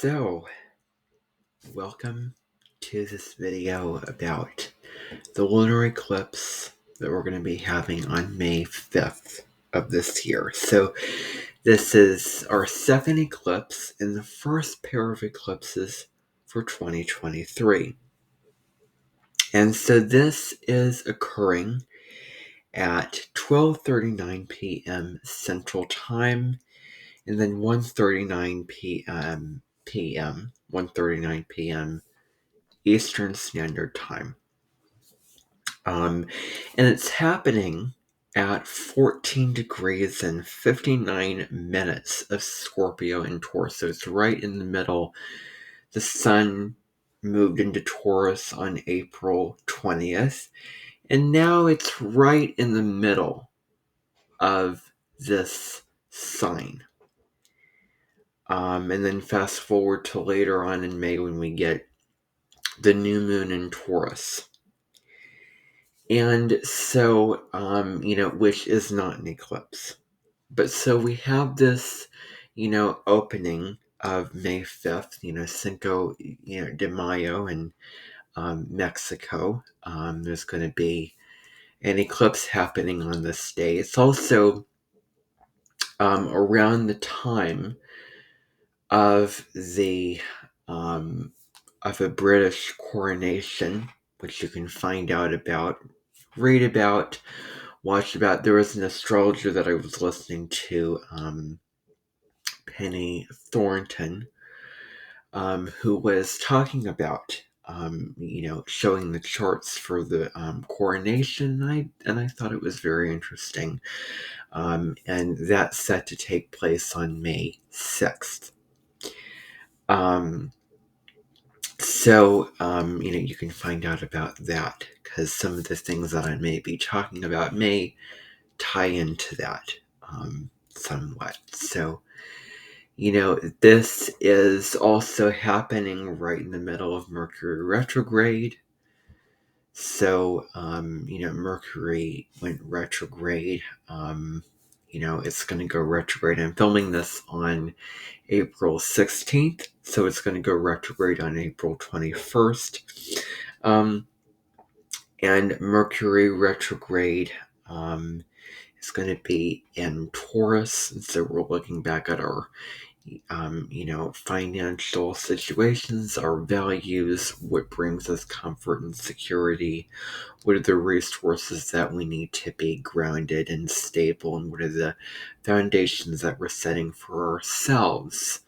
So, welcome to this video about the lunar eclipse that we're going to be having on May 5th of this year. So, this is our second eclipse and the first pair of eclipses for 2023. And so this is occurring at 12:39 p.m. Central Time and then 1:39 p.m. 1:39 p.m. Eastern Standard Time. And it's happening at 14 degrees and 59 minutes of Scorpio and Taurus. So it's right in the middle. The sun moved into Taurus on April 20th. And now it's right in the middle of this sign. And then fast forward to later on in May when we get the new moon in Taurus. And so, which is not an eclipse. But so we have this, opening of May 5th, Cinco, de Mayo in Mexico. There's going to be an eclipse happening on this day. It's also around the time of the of a British coronation, which you can find out about, read about, watch about. There was an astrologer that I was listening to, Penny Thornton, who was talking about, showing the charts for the coronation. And I thought it was very interesting. And that's set to take place on May 6th. You can find out about that because some of the things that I may be talking about may tie into that somewhat. So, this is also happening right in the middle of Mercury retrograde. So, Mercury went retrograde. It's going to go retrograde. I'm filming this on April 16th, so it's going to go retrograde on April 21st. And Mercury retrograde is going to be in Taurus, and so we're looking back at our financial situations, our values, what brings us comfort and security, what are the resources that we need to be grounded and stable, and what are the foundations that we're setting for ourselves,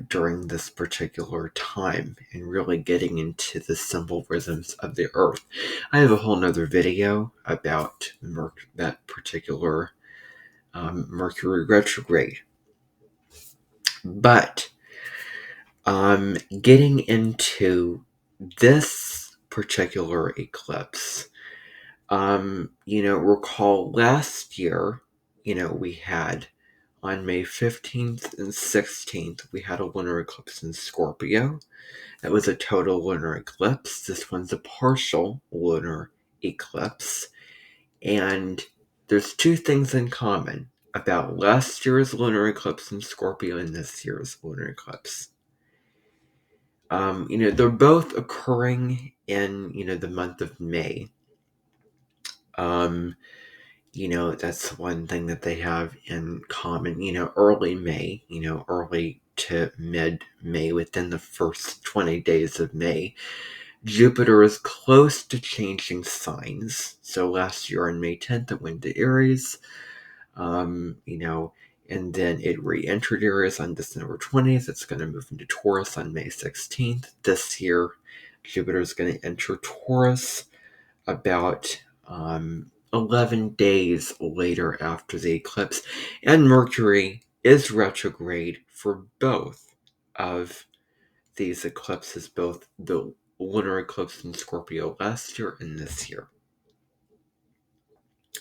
during this particular time, and really getting into the simple rhythms of the earth. I have a whole nother video about that particular Mercury retrograde. But getting into this particular eclipse, recall last year, we had on May 15th and 16th, we had a lunar eclipse in Scorpio. That was a total lunar eclipse. This one's a partial lunar eclipse. And there's two things in common about last year's lunar eclipse in Scorpio and this year's lunar eclipse. They're both occurring in, the month of May. That's one thing that they have in common, early May, early to mid-May, within the first 20 days of May. Jupiter is close to changing signs. So last year on May 10th, it went to Aries, and then it re-entered Aries on December 20th. It's going to move into Taurus on May 16th. This year, Jupiter is going to enter Taurus about 11 days later after the eclipse. And Mercury is retrograde for both of these eclipses, both the lunar eclipse in Scorpio last year and this year.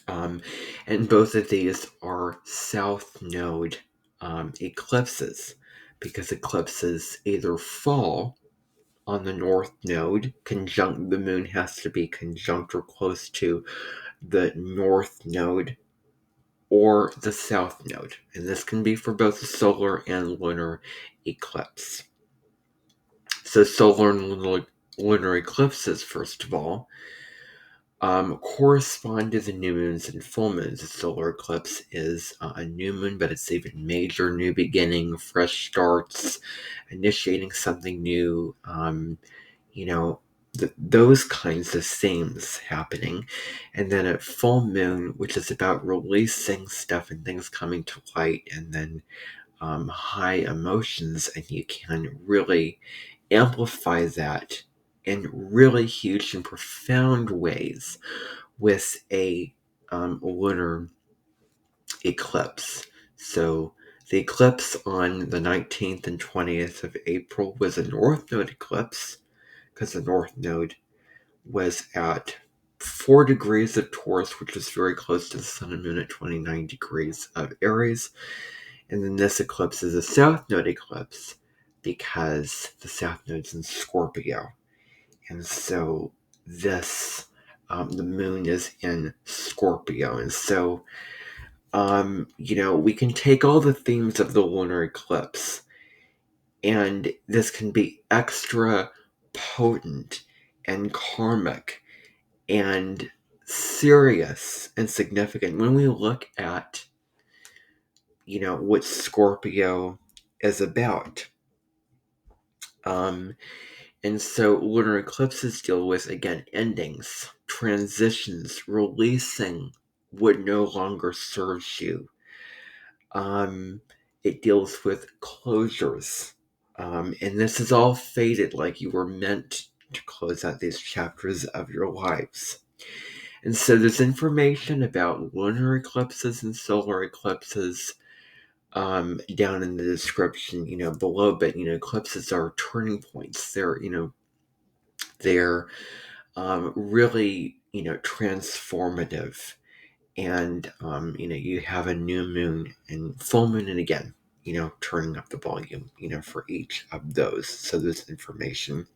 And both of these are south node eclipses, because eclipses either fall on the north node, the moon has to be conjunct or close to the north node, or the south node. And this can be for both the solar and lunar eclipse. So solar and lunar eclipses, first of all, correspond to the new moons and full moons. A solar eclipse is a new moon, but it's even major, new beginning, fresh starts, initiating something new, those kinds of themes happening. And then at full moon, which is about releasing stuff and things coming to light, and then high emotions, and you can really amplify that in really huge and profound ways with a lunar eclipse. So the eclipse on the 19th and 20th of April was a north node eclipse, because the north node was at 4 degrees of Taurus, which was very close to the sun and moon at 29 degrees of Aries. And then this eclipse is a south node eclipse because the south node's in Scorpio. And so this, the moon is in Scorpio. And so, we can take all the themes of the lunar eclipse, and this can be extra potent and karmic and serious and significant when we look at, what Scorpio is about. And so lunar eclipses deal with, again, endings, transitions, releasing what no longer serves you. It deals with closures. And this is all fated, like you were meant to close out these chapters of your lives. And so there's information about lunar eclipses and solar eclipses down in the description, below. But, eclipses are turning points. They're really, transformative. And, you have a new moon and full moon, and again, turning up the volume, for each of those. So there's information.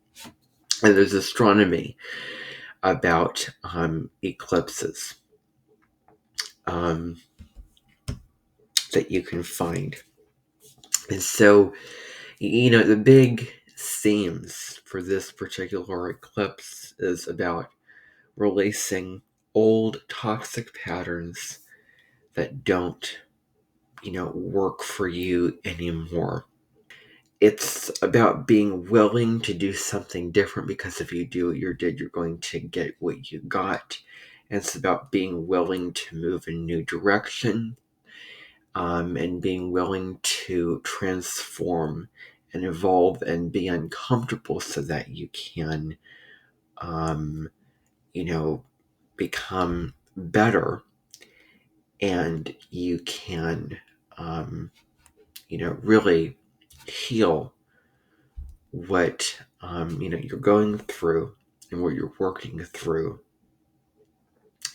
And there's astronomy about eclipses that you can find. And so, the big themes for this particular eclipse is about releasing old toxic patterns that don't, work for you anymore. It's about being willing to do something different, because if you do what you did, you're going to get what you got. And it's about being willing to move in a new direction, and being willing to transform and evolve and be uncomfortable so that you can, become better, and you can, really heal what, you're going through and what you're working through.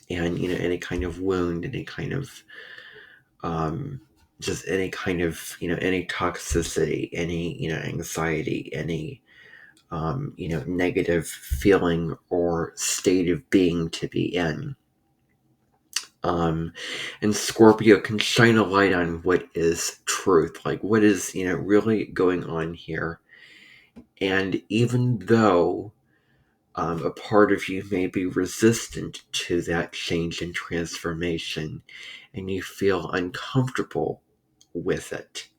And, any kind of wound, any kind of, just any kind of, any toxicity, any, anxiety, any, negative feeling or state of being to be in. And Scorpio can shine a light on what is truth, like what is, really going on here. And even though a part of you may be resistant to that change and transformation, and you feel uncomfortable with it,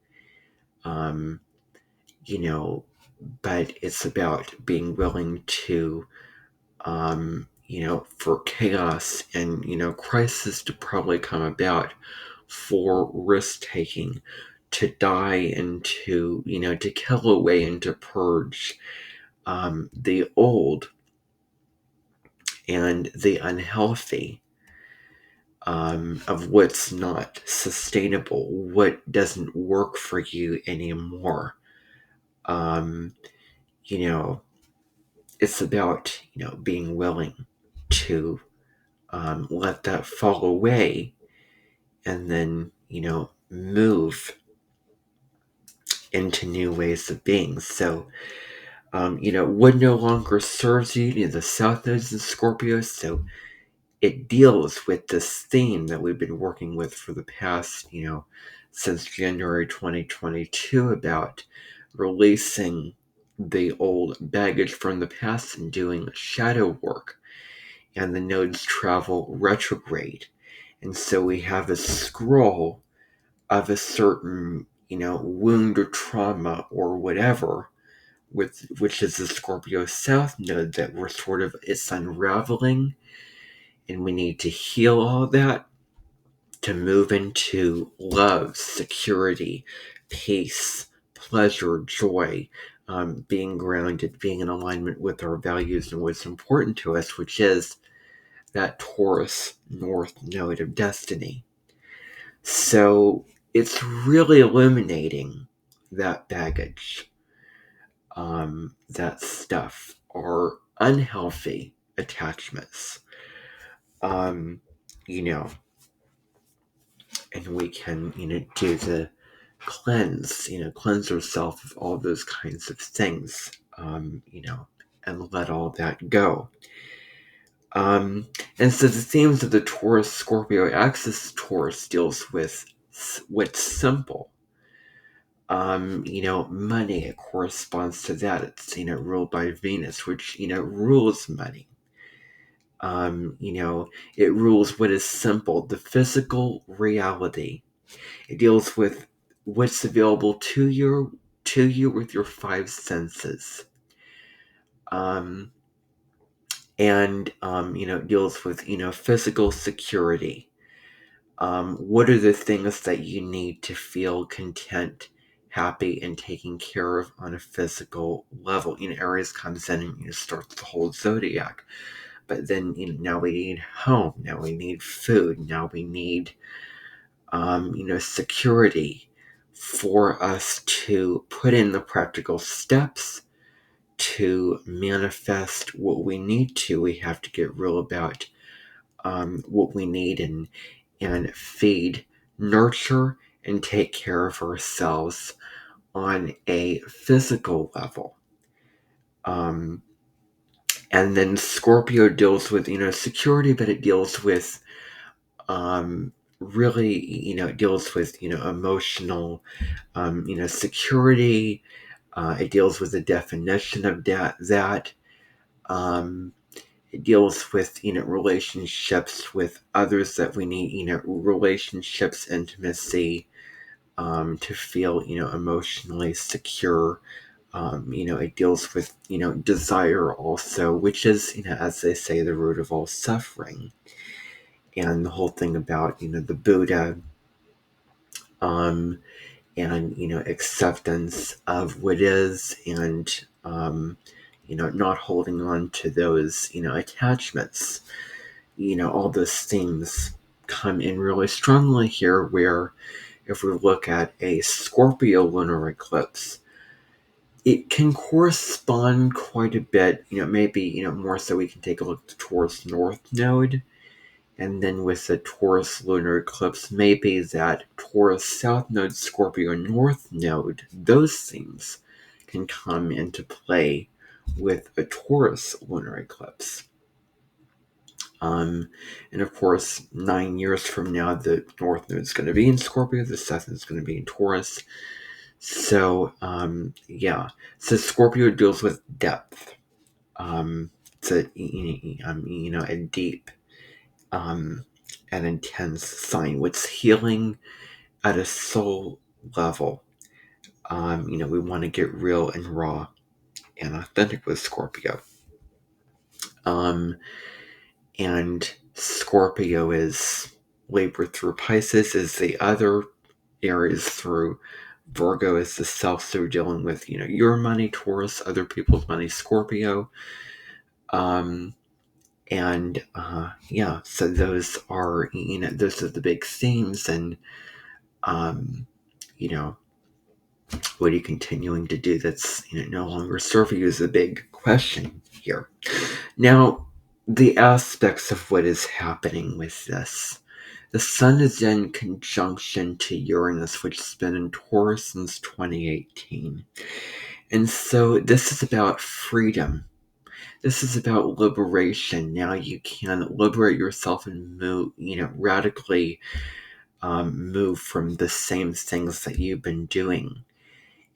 but it's about being willing to, for chaos and, crisis to probably come about, for risk-taking, to die and to, to kill away and to purge the old and the unhealthy, of what's not sustainable, what doesn't work for you anymore. It's about, being willing to let that fall away, and then, move into new ways of being. So, what no longer serves you, the South Node's in Scorpio, so it deals with this theme that we've been working with for the past, since January 2022, about releasing the old baggage from the past and doing shadow work. And the nodes travel retrograde. And so we have a scroll of a certain, wound or trauma or whatever, which is the Scorpio South node that it's unraveling, and we need to heal all that to move into love, security, peace, pleasure, joy, being grounded, being in alignment with our values and what's important to us, which is that Taurus North node of destiny. So it's really illuminating that baggage, that stuff, or unhealthy attachments, you know, and we can, do the cleanse ourselves of all those kinds of things, and let all that go. And so the themes of the Taurus Scorpio axis Taurus deals with what's simple. Money, it corresponds to that. It's, ruled by Venus, which, rules money. It rules what is simple, the physical reality. It deals with what's available to you with your five senses. It deals with, physical security. What are the things that you need to feel content, happy, and taken care of on a physical level? Aries comes in and starts the whole zodiac. But then, now we need home. Now we need food. Now we need, security for us to put in the practical steps to manifest what we need to. We have to get real about what we need and feed, nurture, and take care of ourselves on a physical level. And then Scorpio deals with, security, but it deals with really, it deals with, emotional, security. It deals with the definition of that. It deals with, relationships with others that we need, relationships, intimacy, to feel, emotionally secure. It deals with, desire also, which is, as they say, the root of all suffering. And the whole thing about, the Buddha, and, acceptance of what is, and, not holding on to those, attachments. All those things come in really strongly here, where if we look at a Scorpio lunar eclipse, it can correspond quite a bit, maybe, more so we can take a look at the Taurus North node, and then with the Taurus lunar eclipse, maybe that Taurus South node, Scorpio North node, those themes can come into play with a Taurus lunar eclipse. And of course, 9 years from now, the North node is going to be in Scorpio, the South node is going to be in Taurus. So, So Scorpio deals with depth. It's a deep, an intense sign. What's healing at a soul level. We want to get real and raw and authentic with Scorpio. And Scorpio is Libra through Pisces, is the other. Aries through Virgo is the self, so we're dealing with, your money, Taurus, other people's money, Scorpio. So those are, those are the big themes. And, what are you continuing to do that's, no longer serving you is a big question here. Now, the aspects of what is happening with this. The Sun is in conjunction to Uranus, which has been in Taurus since 2018. And so this is about freedom. This is about liberation. Now you can liberate yourself and move, radically move from the same things that you've been doing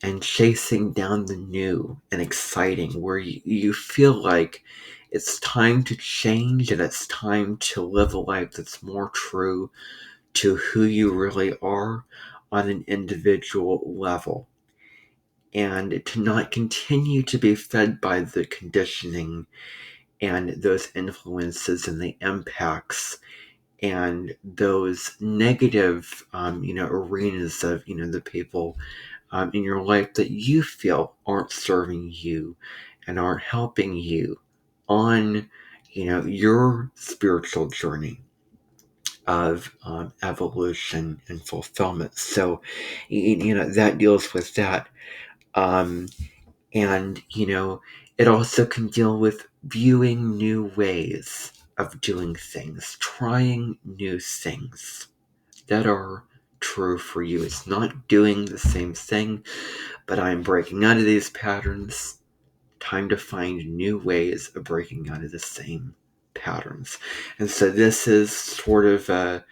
and chasing down the new and exciting, where you feel like it's time to change and it's time to live a life that's more true to who you really are on an individual level, and to not continue to be fed by the conditioning and those influences and the impacts and those negative arenas of the people in your life that you feel aren't serving you and aren't helping you on your spiritual journey of evolution and fulfillment. So that deals with that. um, and it also can deal with viewing new ways of doing things, trying new things that are true for you. It's not doing the same thing, but I'm breaking out of these patterns. Time to find new ways of breaking out of the same patterns. And so this is sort of a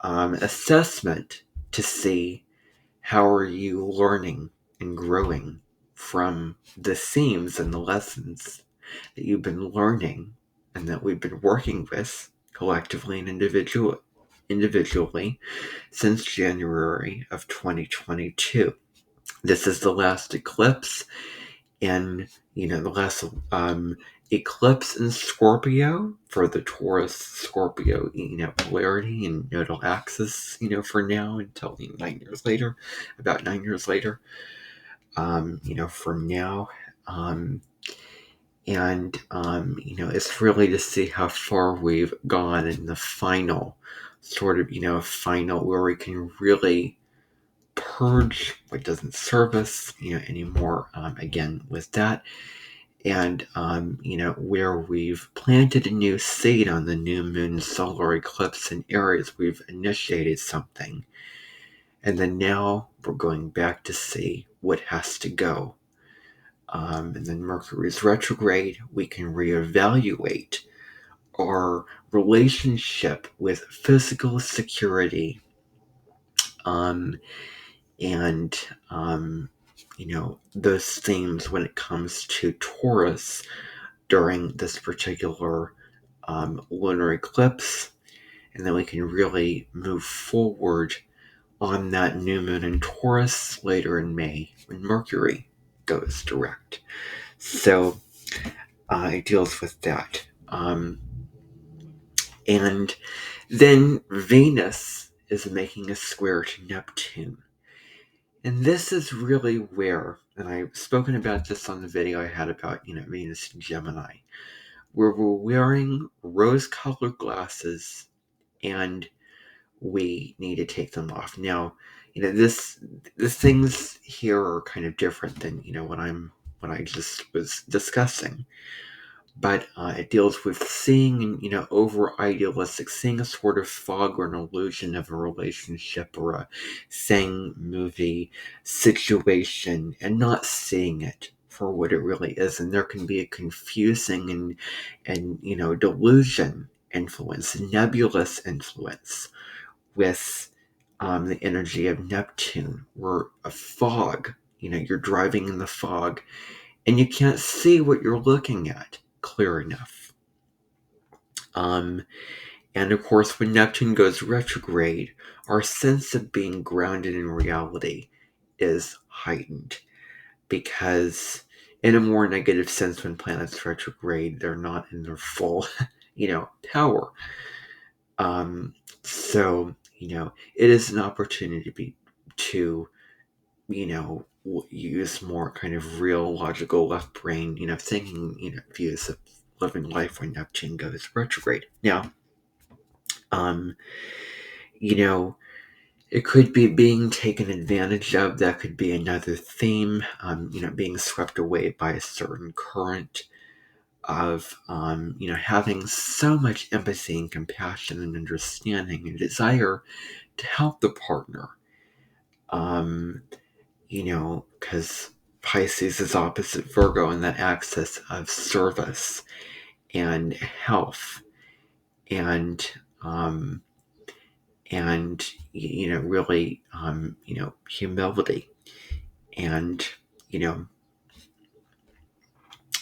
assessment to see how are you learning and growing from the themes and the lessons that you've been learning and that we've been working with collectively and individually since January of 2022. This is the last eclipse, and the last eclipse in Scorpio for the Taurus Scorpio polarity and nodal axis, for now until 9 years later, about 9 years later, from now. It's really to see how far we've gone in the final sort of, final where we can really purge what doesn't serve us, anymore, again, with that. And, where we've planted a new seed on the new moon solar eclipse in Aries, we've initiated something. And then now we're going back to see what has to go. And then Mercury's retrograde, we can reevaluate our relationship with physical security, and those themes when it comes to Taurus during this particular lunar eclipse. And then we can really move forward on that new moon in Taurus later in May when Mercury goes direct. So it deals with that. And then Venus is making a square to Neptune. And this is really where, and I've spoken about this on the video I had about, Venus and Gemini, where we're wearing rose-colored glasses and we need to take them off. Now, the things here are kind of different than, what I just was discussing. But it deals with seeing, over idealistic, seeing a sort of fog or an illusion of a relationship or a thing, movie, situation, and not seeing it for what it really is. And there can be a confusing and delusion influence, nebulous influence with the energy of Neptune, where a fog, you're driving in the fog and you can't see what you're looking at clear enough. And of course, when Neptune goes retrograde, our sense of being grounded in reality is heightened, because in a more negative sense, when planets retrograde, they're not in their full, power. So, it is an opportunity to use more kind of real logical left brain, thinking, views of living life when Neptune goes retrograde. Now, you know, it could be being taken advantage of. That could be another theme, being swept away by a certain current of, having so much empathy and compassion and understanding and desire to help the partner. Because Pisces is opposite Virgo in that axis of service and health and um, really humility. And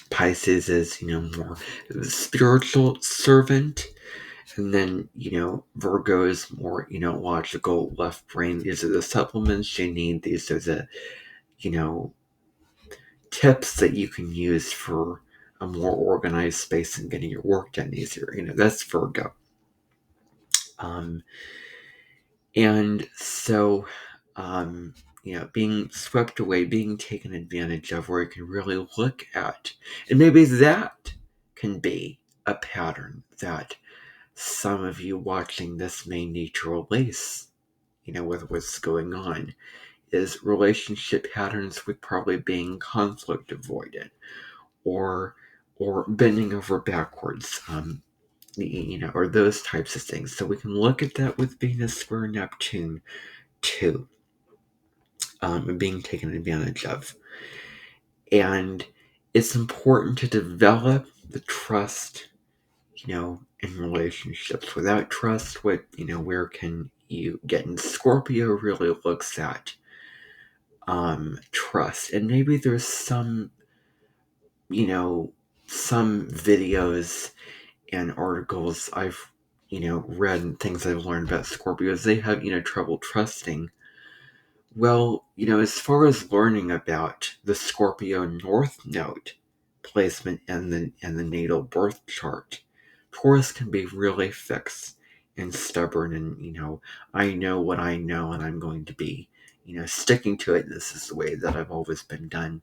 Pisces is more spiritual servant, and then Virgo is more logical, left brain. These are the supplements you need. These are the you know tips that you can use for a more organized space and getting your work done easier. That's Virgo. Um, and so, being swept away, being taken advantage of, where you can really look at, and maybe that can be a pattern that some of you watching this may need to release, with what's going on, is relationship patterns with probably being conflict avoidant or bending over backwards, or those types of things. So we can look at that with Venus square Neptune too, and being taken advantage of. And it's important to develop the trust, in relationships. Without trust, where can you get? And Scorpio really looks at trust. And maybe there's some videos and articles I've, read and things I've learned about Scorpios. They have, trouble trusting. Well, as far as learning about the Scorpio North Node placement and the natal birth chart, Taurus can be really fixed and stubborn, and I know what I know, and I'm going to be, sticking to it. And this is the way that I've always been done.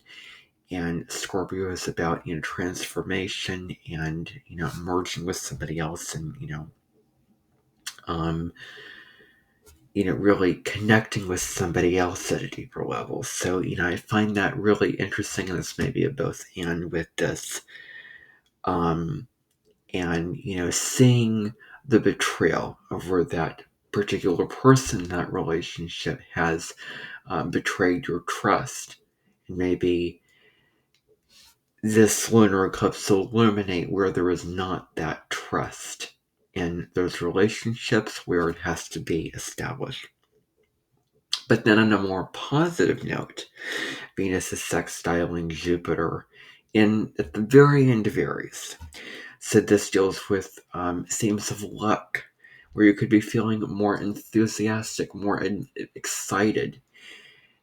And Scorpio is about transformation and merging with somebody else, and um, really connecting with somebody else at a deeper level. So, I find that really interesting, and this may be a both and with this. And, seeing the betrayal of where that particular person in that relationship has betrayed your trust. And maybe this lunar eclipse will illuminate where there is not that trust in those relationships where it has to be established. But then on a more positive note, Venus is sextiling Jupiter at the very end of Aries. So this deals with themes of luck, where you could be feeling more enthusiastic, more excited.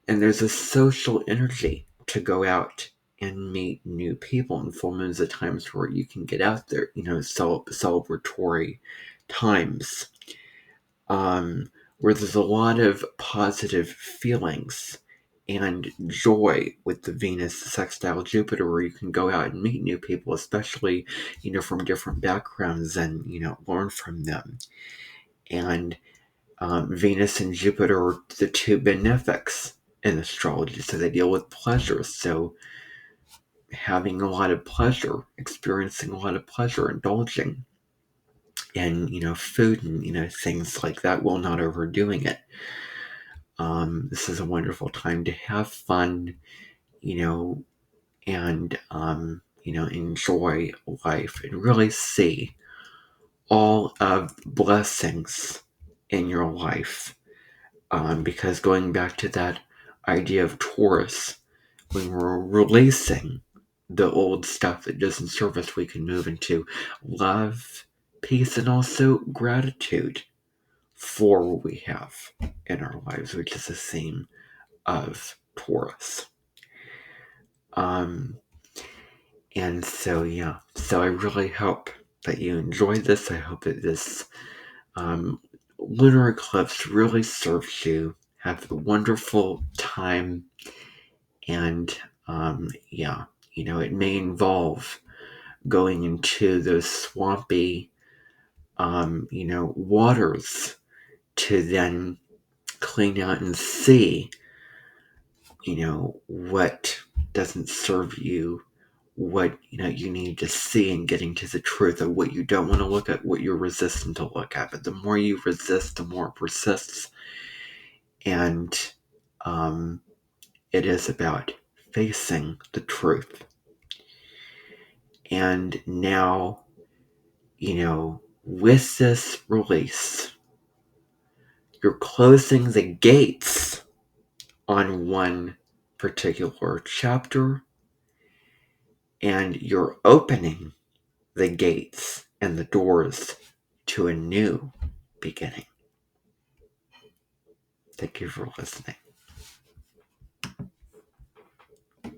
And there's a social energy to go out and meet new people. And full moons are times where you can get out there, celebratory times. Where there's a lot of positive feelings and joy with the Venus sextile Jupiter, where you can go out and meet new people, especially, from different backgrounds, and, learn from them. And Venus and Jupiter are the two benefics in astrology, so they deal with pleasure. So having a lot of pleasure, experiencing a lot of pleasure, indulging in, food and, things like that, while not overdoing it. This is a wonderful time to have fun, and, enjoy life and really see all of the blessings in your life. Because going back to that idea of Taurus, when we're releasing the old stuff that doesn't serve us, we can move into love, peace, and also gratitude for what we have in our lives, which is the theme of Taurus. And so, yeah. So I really hope that you enjoyed this. I hope that this lunar eclipse really serves you. Have a wonderful time. And, it may involve going into those swampy, waters to then clean out and see, what doesn't serve you, what you need to see, and getting to the truth of what you don't want to look at, what you're resistant to look at. But the more you resist, the more it persists. And it is about facing the truth. And now, with this release, you're closing the gates on one particular chapter, and you're opening the gates and the doors to a new beginning. Thank you for listening.